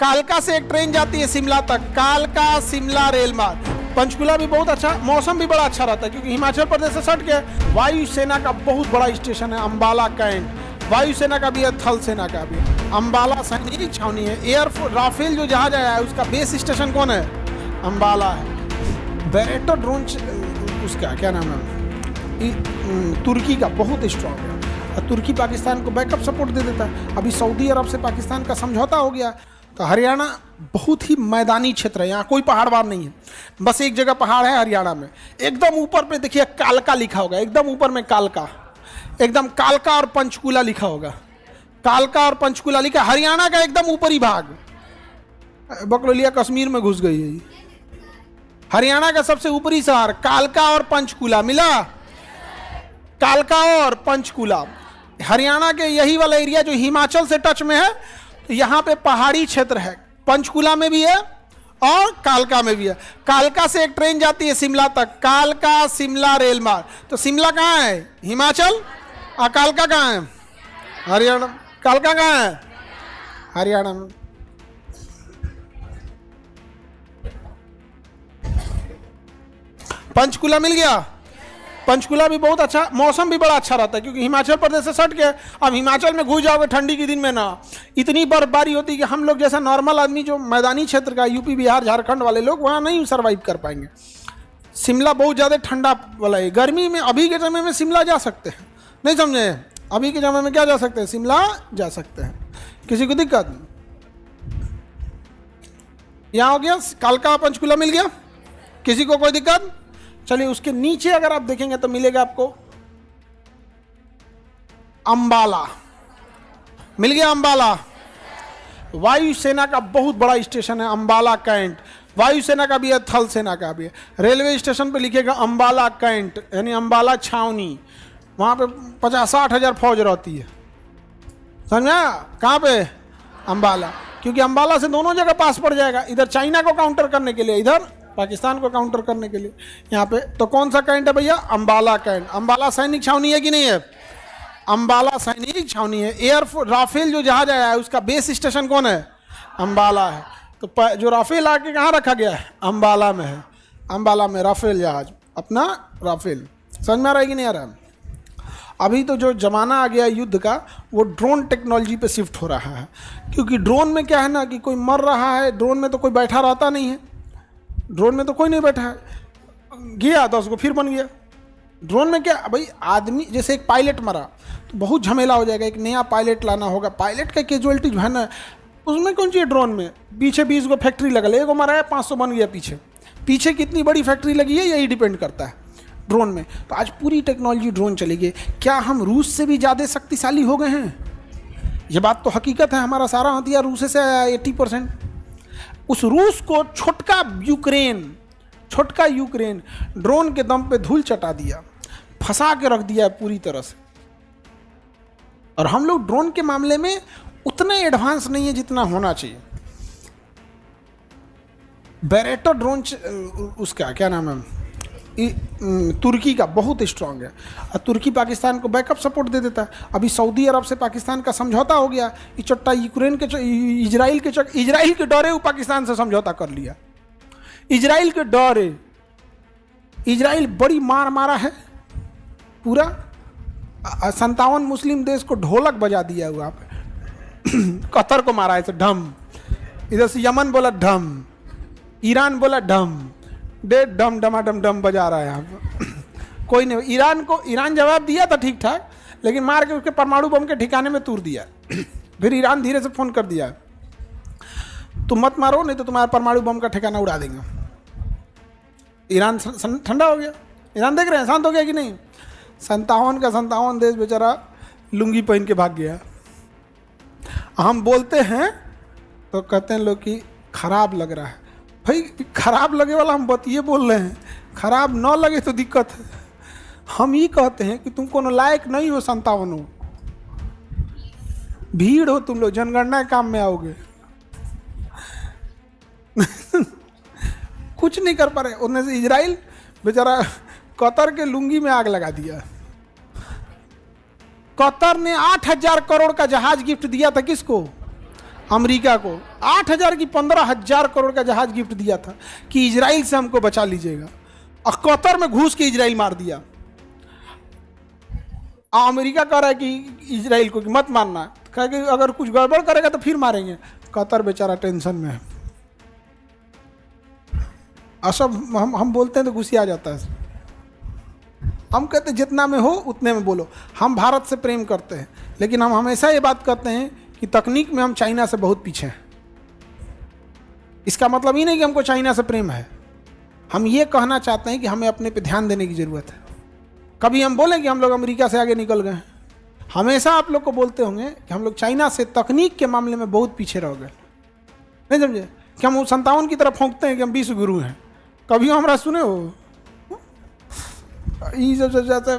कालका से एक ट्रेन जाती है शिमला तक, कालका शिमला रेल मार्ग। पंचकुला भी बहुत अच्छा, मौसम भी बड़ा अच्छा रहता है क्योंकि हिमाचल प्रदेश से सट के वायुसेना का बहुत बड़ा स्टेशन है अंबाला कैंट। वायुसेना का भी है, थल सेना का भी। अंबाला सैनिक छावनी है। एयरफोर्स राफेल जो जहाज आया है उसका बेस स्टेशन कौन है? अंबाला है। बैरेटो ड्रोन उसका क्या नाम है, तुर्की का बहुत स्ट्रॉन्ग है। तुर्की पाकिस्तान को बैकअप सपोर्ट दे देता है। अभी सऊदी अरब से पाकिस्तान का समझौता हो गया। तो हरियाणा बहुत ही मैदानी क्षेत्र है, यहाँ कोई पहाड़ वार नहीं है, बस एक जगह पहाड़ है हरियाणा में। एकदम ऊपर पे देखिए कालका लिखा होगा, एकदम ऊपर में कालका, एकदम कालका और पंचकुला लिखा होगा। कालका और पंचकुला लिखा, हरियाणा का एकदम ऊपरी भाग। बकलोलिया कश्मीर में घुस गई है। हरियाणा का सबसे ऊपरी शहर कालका और पंचकुला मिला। कालका और पंचकुला हरियाणा के यही वाला एरिया जो हिमाचल से टच में है। तो यहाँ पे पहाड़ी क्षेत्र है, पंचकुला में भी है और कालका में भी है। कालका से एक ट्रेन जाती है शिमला तक, कालका शिमला रेल मार्ग। तो शिमला कहाँ है? हिमाचल। और कालका कहाँ है? हरियाणा। कालका कहाँ है? हरियाणा में। पंचकुला मिल गया। पंचकुला भी बहुत अच्छा, मौसम भी बड़ा अच्छा रहता है क्योंकि हिमाचल प्रदेश से सट के, अब हिमाचल में घुस जाओगे ठंडी के दिन में ना, इतनी बर्फबारी होती है कि हम लोग जैसा नॉर्मल आदमी जो मैदानी क्षेत्र का, यूपी बिहार झारखंड वाले लोग वहाँ नहीं सर्वाइव कर पाएंगे। शिमला बहुत ज़्यादा ठंडा वाला है। गर्मी में अभी के समय में शिमला जा सकते हैं, नहीं समझे? अभी के समय में क्या जा सकते हैं? शिमला जा सकते हैं। किसी को दिक्कत? यहाँ हो गया, कालका पंचकुला मिल गया। किसी को कोई दिक्कत? चलिए उसके नीचे अगर आप देखेंगे तो मिलेगा आपको अंबाला। मिल गया अंबाला। वायुसेना का बहुत बड़ा स्टेशन है अंबाला कैंट। वायुसेना का भी है, थल सेना का भी है। रेलवे स्टेशन पे लिखेगा अंबाला कैंट, यानी अंबाला छावनी। वहाँ पे 50-60 हज़ार फौज रहती है, समझा? कहाँ पे? अंबाला। क्योंकि अंबाला से दोनों जगह पास पड़ जाएगा, इधर चाइना को काउंटर करने के लिए, इधर पाकिस्तान को काउंटर करने के लिए। यहाँ पे तो कौन सा कैंट है भैया? अंबाला कैंट। अंबाला सैनिक छावनी है कि नहीं है? अंबाला सैनिक छावनी है। एयरफोर्स राफेल जो जहाज आया है उसका बेस स्टेशन कौन है? अंबाला है। तो जो राफेल आके कहाँ रखा गया है? अंबाला में है। अंबाला में राफेल जहाज, अपना राफेल। समझ में आ रहा है कि नहीं आ रहा है? अभी तो जो ज़माना आ गया युद्ध का, वो ड्रोन टेक्नोलॉजी पे शिफ्ट हो रहा है। क्योंकि ड्रोन में क्या है ना कि कोई मर रहा है, ड्रोन में तो कोई बैठा रहता नहीं है। ड्रोन में तो कोई नहीं बैठा है, गया 10 को फिर बन गया। ड्रोन में क्या भाई, आदमी जैसे एक पायलट मरा तो बहुत झमेला हो जाएगा, एक नया पायलट लाना होगा। पायलट का कैजुअलिटी जो है ना, उसमें कौन चाहिए? ड्रोन में पीछे 20 को फैक्ट्री लगल, एक को मरा है 500 बन गया पीछे। पीछे कितनी बड़ी फैक्ट्री लगी है यही डिपेंड करता है ड्रोन में। तो आज पूरी टेक्नोलॉजी ड्रोन चली गई। क्या हम रूस से भी ज़्यादा शक्तिशाली हो गए हैं? ये बात तो हकीकत है। हमारा सारा हथियार रूस से आया 80%। उस रूस को छोटका यूक्रेन ड्रोन के दम पे धूल चटा दिया, फंसा के रख दिया पूरी तरह से। और हम लोग ड्रोन के मामले में उतने एडवांस नहीं है जितना होना चाहिए। बैरेटो ड्रोन उसका क्या नाम है, तुर्की का बहुत स्ट्रांग है। और तुर्की पाकिस्तान को बैकअप सपोर्ट दे देता है। अभी सऊदी अरब से पाकिस्तान का समझौता हो गया। ये चट्टा यूक्रेन के इजराइल के डरे वो पाकिस्तान से समझौता कर लिया। इजराइल के डरे, इजराइल बड़ी मार मारा है पूरा। 57 मुस्लिम देश को ढोलक बजा दिया हुआ पे। कतर को मारा है ढम, इधर से यमन बोला ढम, ईरान बोला ढम, डे डम डमाडम डम बजा रहा है यहाँ पर। कोई नहीं, ईरान जवाब दिया था ठीक ठाक, लेकिन मार के उसके परमाणु बम के ठिकाने में तूर दिया। फिर ईरान धीरे से फोन कर दिया, तुम मत मारो नहीं तो तुम्हारा परमाणु बम का ठिकाना उड़ा देंगे। ईरान ठंडा हो गया। ईरान देख रहे हैं शांत हो गया कि नहीं? 57 का 57 देश बेचारा लुंगी पहन के भाग गया। हम बोलते हैं तो कहते हैं लोग कि खराब लग रहा है। भाई खराब लगे वाला हम बतिए बोल रहे हैं, खराब न लगे तो दिक्कत है। हम ये कहते हैं कि तुम कोनो लायक नहीं हो 57 हो, भीड़ हो तुम लोग, जनगणना के काम में आओगे। कुछ नहीं कर पा रहे। उनमें से इजराइल बेचारा कतर के लुंगी में आग लगा दिया। कतर ने 8,000 करोड़ का जहाज गिफ्ट दिया था किसको? अमेरिका को 8,000 की 15,000 करोड़ का जहाज गिफ्ट दिया था कि इजराइल से हमको बचा लीजिएगा, और कतर में घुस के इजराइल मार दिया। अमेरिका कह रहा है कि इजराइल को कि मत मारना, कहे कि अगर कुछ गड़बड़ करेगा तो फिर मारेंगे। कतर बेचारा टेंशन में है। सब हम बोलते हैं तो गुस्सा आ जाता है। हम कहते हैं जितना में हो उतने में बोलो। हम भारत से प्रेम करते हैं, लेकिन हम हमेशा ये बात कहते हैं कि तकनीक में हम चाइना से बहुत पीछे हैं। इसका मतलब ही नहीं कि हमको चाइना से प्रेम है। हम ये कहना चाहते हैं कि हमें अपने पे ध्यान देने की ज़रूरत है। कभी हम बोलें कि हम लोग अमेरिका से आगे निकल गए हैं? हमेशा आप लोग को बोलते होंगे कि हम लोग चाइना से तकनीक के मामले में बहुत पीछे रह गए। नहीं समझे कि हम 57 की तरफ फोंकते हैं कि हम विश्व गुरु हैं। कभी हमारा सुने हो? ये सब जाता है।